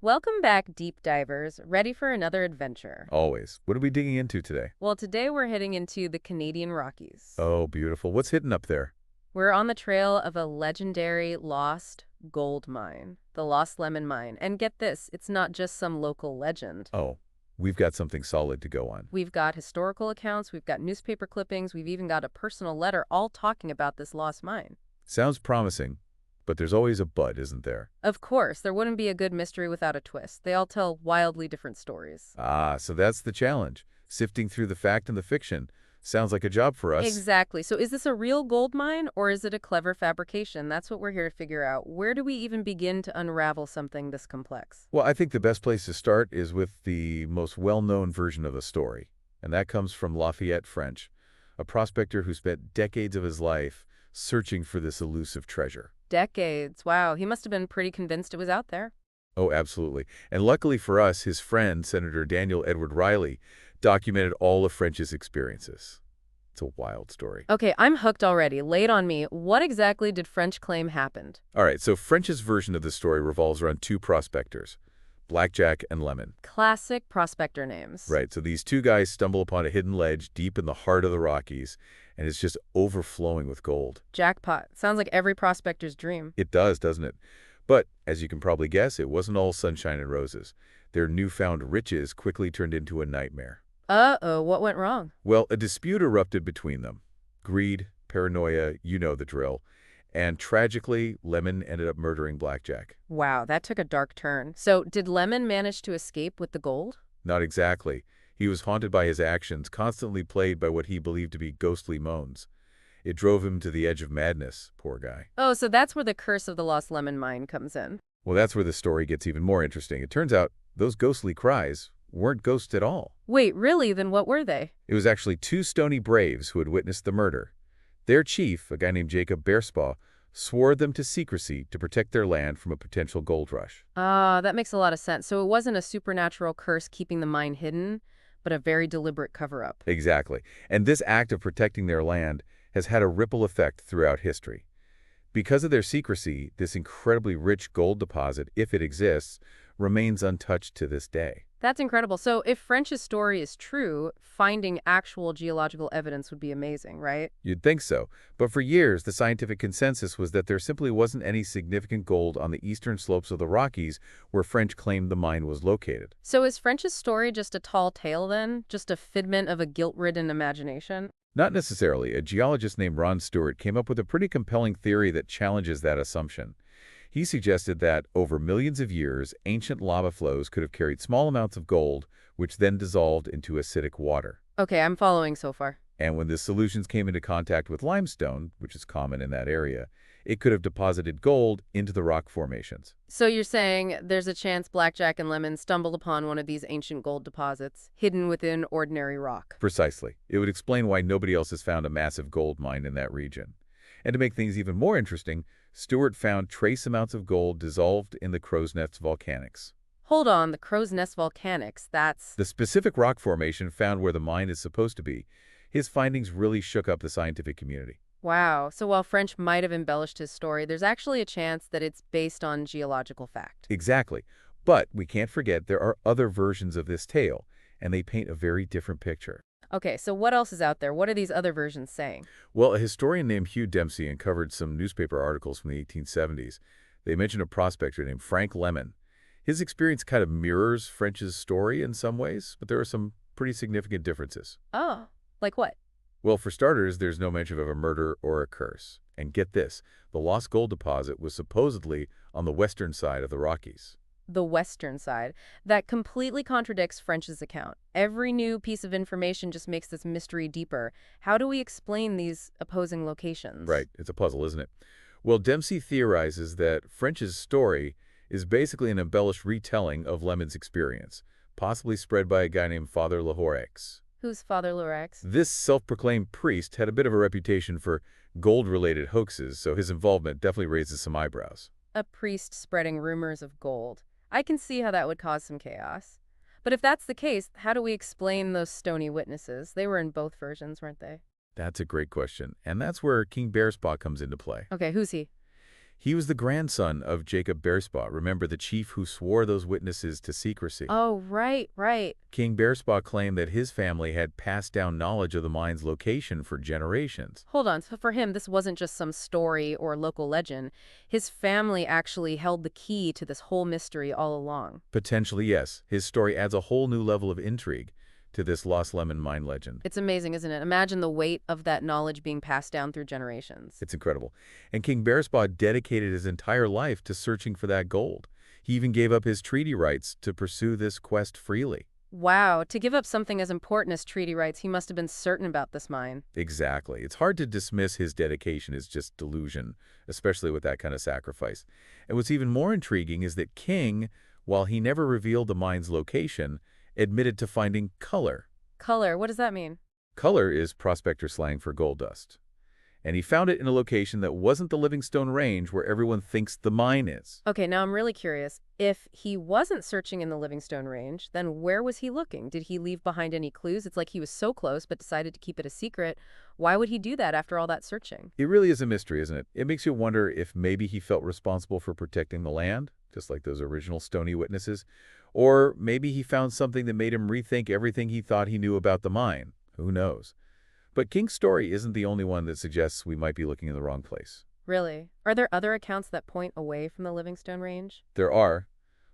Welcome back, deep divers. Ready for another adventure? Always. What are we digging into today? Well, today we're heading into the Canadian Rockies. Oh, beautiful. What's hidden up there? We're on the trail of a legendary lost gold mine, the Lost Lemon Mine. And get this, it's not just some local legend. Oh, we've got something solid to go on. We've got historical accounts, we've got newspaper clippings, we've even got a personal letter all talking about this lost mine. Sounds promising, but there's always a but, isn't there? Of course, there wouldn't be a good mystery without a twist. They all tell wildly different stories. Ah, so that's the challenge. Sifting through the fact and the fiction. Sounds like a job for us. Exactly. So is this a real gold mine or is it a clever fabrication? That's what we're here to figure out. Where do we even begin to unravel something this complex? Well, I think the best place to start is with the most well-known version of the story, and that comes from Lafayette French, a prospector who spent decades of his life searching for this elusive treasure. Decades. Wow, he must have been pretty convinced it was out there. Oh, absolutely. And luckily for us, his friend, Senator Daniel Edward Riley, documented all of French's experiences. It's a wild story. Okay, I'm hooked already. Lay it on me. What exactly did French claim happened? All right, so French's version of the story revolves around two prospectors, Blackjack and Lemon. Classic prospector names. Right, so these two guys stumble upon a hidden ledge deep in the heart of the Rockies, and it's just overflowing with gold. Jackpot. Sounds like every prospector's dream. It does, doesn't it? But, as you can probably guess, it wasn't all sunshine and roses. Their newfound riches quickly turned into a nightmare. Uh-oh, what went wrong? Well, a dispute erupted between them. Greed, paranoia, you know the drill. And tragically, Lemon ended up murdering Blackjack. Wow, that took a dark turn. So did Lemon manage to escape with the gold? Not exactly. He was haunted by his actions, constantly plagued by what he believed to be ghostly moans. It drove him to the edge of madness, poor guy. Oh, so that's where the curse of the Lost Lemon Mine comes in. Well, that's where the story gets even more interesting. It turns out those ghostly cries weren't ghosts at all. Wait, really? Then what were they? It was actually two stony braves who had witnessed the murder. Their chief, a guy named Jacob Bearspaw, swore them to secrecy to protect their land from a potential gold rush. Ah, that makes a lot of sense. So it wasn't a supernatural curse keeping the mine hidden, but a very deliberate cover-up. Exactly. And this act of protecting their land has had a ripple effect throughout history. Because of their secrecy, this incredibly rich gold deposit, if it exists, remains untouched to this day. That's incredible. So if French's story is true, finding actual geological evidence would be amazing, right? You'd think so. But for years, the scientific consensus was that there simply wasn't any significant gold on the eastern slopes of the Rockies where French claimed the mine was located. So is French's story just a tall tale then? Just a figment of a guilt-ridden imagination? Not necessarily. A geologist named Ron Stewart came up with a pretty compelling theory that challenges that assumption. He suggested that, over millions of years, ancient lava flows could have carried small amounts of gold, which then dissolved into acidic water. Okay, I'm following so far. And when the solutions came into contact with limestone, which is common in that area, it could have deposited gold into the rock formations. So you're saying there's a chance Blackjack and Lemon stumbled upon one of these ancient gold deposits, hidden within ordinary rock. Precisely. It would explain why nobody else has found a massive gold mine in that region. And to make things even more interesting, Stewart found trace amounts of gold dissolved in the Crow's Nest volcanics. Hold on, the Crow's Nest volcanics, that's... The specific rock formation found where the mine is supposed to be. His findings really shook up the scientific community. Wow. So while French might have embellished his story, there's actually a chance that it's based on geological fact. Exactly. But we can't forget there are other versions of this tale, and they paint a very different picture. Okay, so what else is out there? What are these other versions saying? Well, a historian named Hugh Dempsey uncovered some newspaper articles from the 1870s. They mentioned a prospector named Frank Lemon. His experience kind of mirrors French's story in some ways, but there are some pretty significant differences. Oh, like what? Well, for starters, there's no mention of a murder or a curse. And get this, the lost gold deposit was supposedly on the western side of the Rockies. The western side. That completely contradicts French's account. Every new piece of information just makes this mystery deeper. How do we explain these opposing locations? Right, it's a puzzle, isn't it? Well, Dempsey theorizes that French's story is basically an embellished retelling of Lemon's experience, possibly spread by a guy named Father Lahorex. Who's Father Lorax? This self-proclaimed priest had a bit of a reputation for gold-related hoaxes, so his involvement definitely raises some eyebrows. A priest spreading rumors of gold. I can see how that would cause some chaos. But if that's the case, how do we explain those stony witnesses? They were in both versions, weren't they? That's a great question, and that's where King Bearspaw comes into play. Okay, who's he? He was the grandson of Jacob Bearspaw, remember the chief who swore those witnesses to secrecy. Oh, right, right. King Bearspaw claimed that his family had passed down knowledge of the mine's location for generations. Hold on. So for him, this wasn't just some story or local legend. His family actually held the key to this whole mystery all along. Potentially, yes. His story adds a whole new level of intrigue to this Lost Lemon mine legend. It's amazing, isn't it? Imagine the weight of that knowledge being passed down through generations. It's incredible. And King Bearspaw dedicated his entire life to searching for that gold. He even gave up his treaty rights to pursue this quest freely. Wow, to give up something as important as treaty rights, he must have been certain about this mine. Exactly. It's hard to dismiss his dedication as just delusion, especially with that kind of sacrifice. And what's even more intriguing is that King, while he never revealed the mine's location, admitted to finding color. Color, what does that mean? Color is prospector slang for gold dust. And he found it in a location that wasn't the Livingstone Range where everyone thinks the mine is. Okay, now I'm really curious. If he wasn't searching in the Livingstone Range, then where was he looking? Did he leave behind any clues? It's like he was so close but decided to keep it a secret. Why would he do that after all that searching? It really is a mystery, isn't it? It makes you wonder if maybe he felt responsible for protecting the land, just like those original Stony witnesses, or maybe he found something that made him rethink everything he thought he knew about the mine. Who knows? But King's story isn't the only one that suggests we might be looking in the wrong place. Really? Are there other accounts that point away from the Livingstone Range? There are.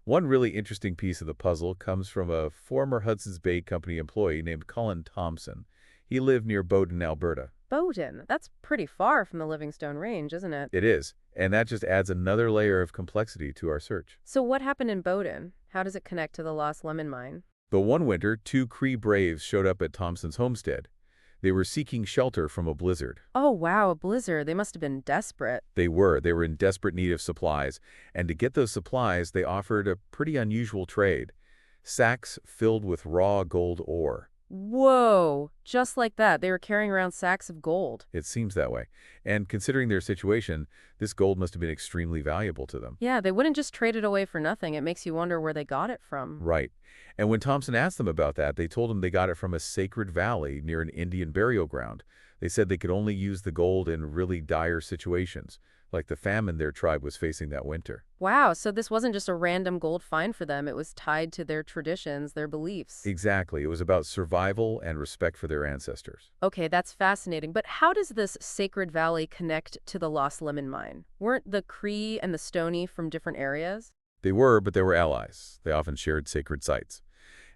One really interesting piece of the puzzle comes from a former Hudson's Bay Company employee named Colin Thompson. He lived near Bowden, Alberta. Bowden? That's pretty far from the Livingstone Range, isn't it? It is, and that just adds another layer of complexity to our search. So what happened in Bowden? How does it connect to the Lost Lemon Mine? But one winter, two Cree Braves showed up at Thompson's homestead. They were seeking shelter from a blizzard. Oh, wow, a blizzard. They must have been desperate. They were in desperate need of supplies, and to get those supplies, they offered a pretty unusual trade. Sacks filled with raw gold ore. Whoa, just like that. They were carrying around sacks of gold. It seems that way. And considering their situation, this gold must have been extremely valuable to them. Yeah, they wouldn't just trade it away for nothing. It makes you wonder where they got it from. Right. And when Thompson asked them about that, they told him they got it from a sacred valley near an Indian burial ground. They said they could only use the gold in really dire situations, like the famine their tribe was facing that winter. Wow, so this wasn't just a random gold find for them. It was tied to their traditions, their beliefs. Exactly. It was about survival and respect for their ancestors. Okay, that's fascinating. But how does this sacred valley connect to the Lost Lemon Mine? Weren't the Cree and the Stony from different areas? They were, but they were allies. They often shared sacred sites.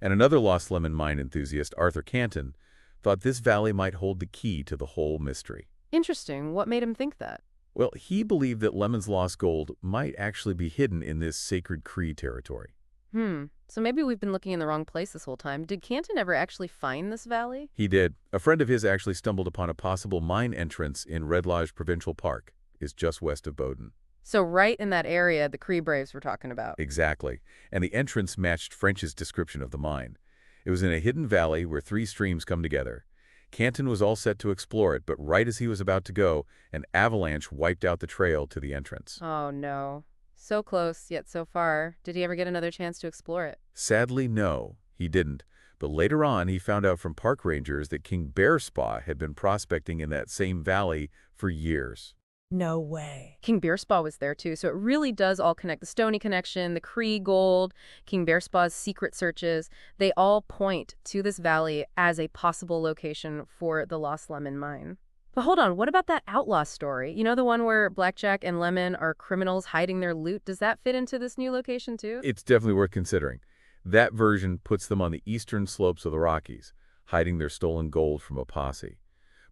And another Lost Lemon mine enthusiast, Arthur Canton, thought this valley might hold the key to the whole mystery. Interesting. What made him think that? Well, he believed that Lemon's lost gold might actually be hidden in this sacred Cree territory. So maybe we've been looking in the wrong place this whole time. Did Canton ever actually find this valley? He did. A friend of his actually stumbled upon a possible mine entrance in Red Lodge Provincial Park. It's just west of Bowden. So right in that area the Cree Braves were talking about. Exactly. And the entrance matched French's description of the mine. It was in a hidden valley where three streams come together. Canton was all set to explore it, but right as he was about to go, an avalanche wiped out the trail to the entrance. Oh, no. So close, yet so far. Did he ever get another chance to explore it? Sadly, no, he didn't. But later on, he found out from park rangers that King Bearspaw had been prospecting in that same valley for years. No way. King Bearspaw was there too, so it really does all connect. The Stony connection, the Cree gold, King Bearspaw's secret searches, they all point to this valley as a possible location for the Lost Lemon Mine. But hold on, what about that outlaw story? You know, the one where Blackjack and Lemon are criminals hiding their loot? Does that fit into this new location too? It's definitely worth considering. That version puts them on the eastern slopes of the Rockies, hiding their stolen gold from a posse.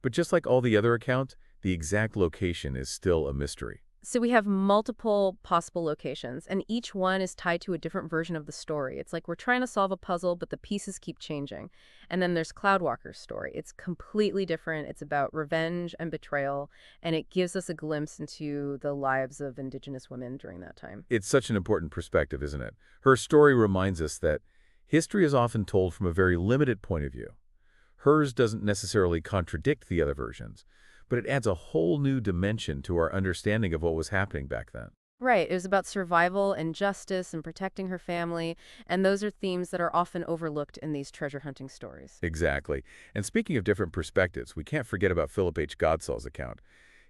But just like all the other accounts, the exact location is still a mystery. So we have multiple possible locations, and each one is tied to a different version of the story. It's like we're trying to solve a puzzle, but the pieces keep changing. And then there's Cloudwalker's story. It's completely different. It's about revenge and betrayal, and it gives us a glimpse into the lives of Indigenous women during that time. It's such an important perspective, isn't it? Her story reminds us that history is often told from a very limited point of view. Hers doesn't necessarily contradict the other versions, but it adds a whole new dimension to our understanding of what was happening back then. Right, it was about survival and justice and protecting her family, and those are themes that are often overlooked in these treasure hunting stories. Exactly. And speaking of different perspectives, we can't forget about Philip H. Godsall's account.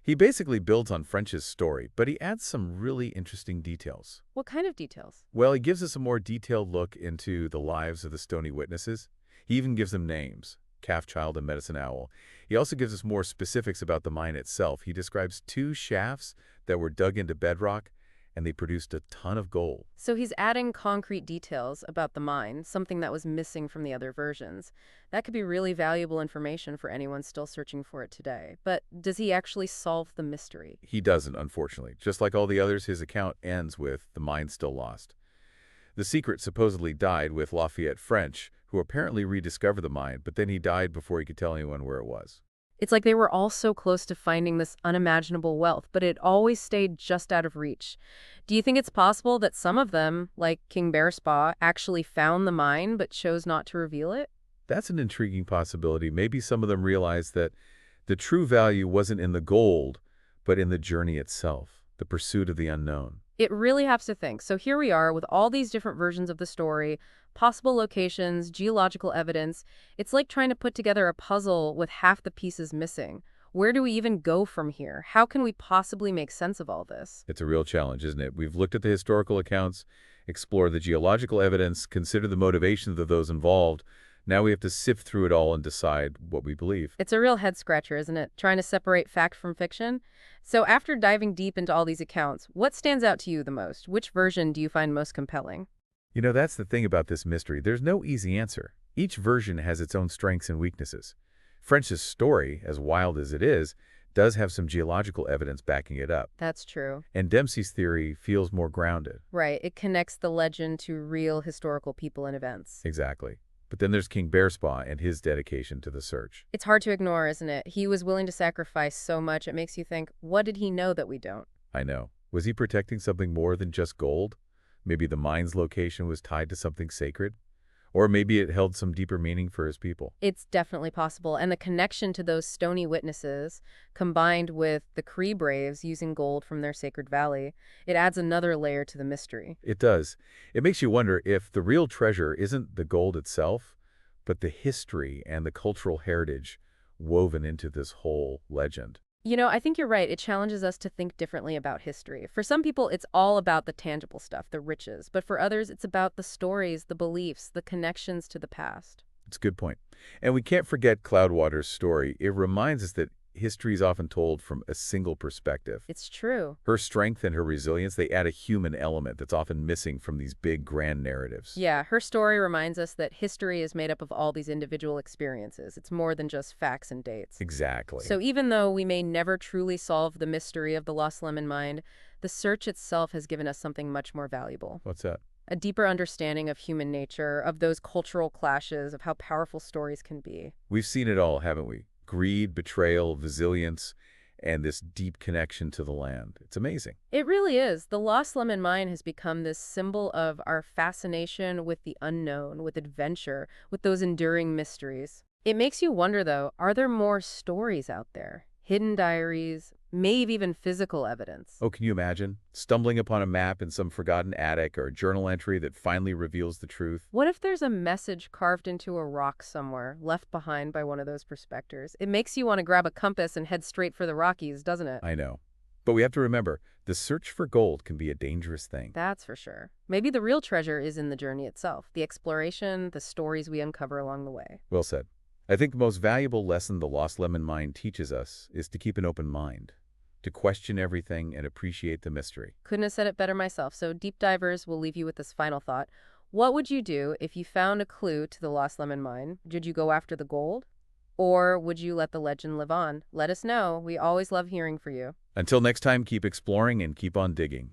He basically builds on French's story, but he adds some really interesting details. What kind of details? Well, he gives us a more detailed look into the lives of the stony witnesses. He even gives them names, Calf Child and Medicine Owl. He also gives us more specifics about the mine itself. He describes two shafts that were dug into bedrock, and they produced a ton of gold. So he's adding concrete details about the mine, something that was missing from the other versions. That could be really valuable information for anyone still searching for it today. But does he actually solve the mystery? He doesn't, unfortunately. Just like all the others, his account ends with the mine still lost. The secret supposedly died with Lafayette French, who apparently rediscovered the mine, but then he died before he could tell anyone where it was. It's like they were all so close to finding this unimaginable wealth, but it always stayed just out of reach. Do you think it's possible that some of them, like King Bear Spa, actually found the mine but chose not to reveal it? That's an intriguing possibility. Maybe some of them realized that the true value wasn't in the gold, but in the journey itself, the pursuit of the unknown. It really has to think. So here we are with all these different versions of the story, possible locations, geological evidence. It's like trying to put together a puzzle with half the pieces missing. Where do we even go from here? How can we possibly make sense of all this? It's a real challenge, isn't it? We've looked at the historical accounts, explored the geological evidence, considered the motivations of those involved. Now we have to sift through it all and decide what we believe. It's a real head scratcher, isn't it? Trying to separate fact from fiction. So after diving deep into all these accounts, what stands out to you the most? Which version do you find most compelling? You know, that's the thing about this mystery. There's no easy answer. Each version has its own strengths and weaknesses. French's story, as wild as it is, does have some geological evidence backing it up. That's true. And Dempsey's theory feels more grounded. Right. It connects the legend to real historical people and events. Exactly. But then there's King Bear Spa and his dedication to the search. It's hard to ignore, isn't it? He was willing to sacrifice so much, it makes you think, what did he know that we don't? I know. Was he protecting something more than just gold? Maybe the mine's location was tied to something sacred? Or maybe it held some deeper meaning for his people. It's definitely possible. And the connection to those stony witnesses, combined with the Cree Braves using gold from their sacred valley, it adds another layer to the mystery. It does. It makes you wonder if the real treasure isn't the gold itself, but the history and the cultural heritage woven into this whole legend. You know, I think you're right. It challenges us to think differently about history. For some people, it's all about the tangible stuff, the riches. But for others, it's about the stories, the beliefs, the connections to the past. It's a good point. And we can't forget Cloudwater's story. It reminds us that history is often told from a single perspective. It's true. Her strength and her resilience, they add a human element that's often missing from these big, grand narratives. Yeah, her story reminds us that history is made up of all these individual experiences. It's more than just facts and dates. Exactly. So even though we may never truly solve the mystery of the Lost Lemon Mine, the search itself has given us something much more valuable. What's that? A deeper understanding of human nature, of those cultural clashes, of how powerful stories can be. We've seen it all, haven't we? Greed, betrayal, resilience, and this deep connection to the land. It's amazing. It really is. The Lost Lemon Mine has become this symbol of our fascination with the unknown, with adventure, with those enduring mysteries. It makes you wonder, though, are there more stories out there? Hidden diaries, maybe even physical evidence. Oh, can you imagine? Stumbling upon a map in some forgotten attic or a journal entry that finally reveals the truth. What if there's a message carved into a rock somewhere, left behind by one of those prospectors? It makes you want to grab a compass and head straight for the Rockies, doesn't it? I know. But we have to remember, the search for gold can be a dangerous thing. That's for sure. Maybe the real treasure is in the journey itself, the exploration, the stories we uncover along the way. Well said. I think the most valuable lesson the Lost Lemon Mine teaches us is to keep an open mind, to question everything and appreciate the mystery. Couldn't have said it better myself. So deep divers will leave you with this final thought. What would you do if you found a clue to the Lost Lemon Mine? Did you go after the gold? Or would you let the legend live on? Let us know. We always love hearing from you. Until next time, keep exploring and keep on digging.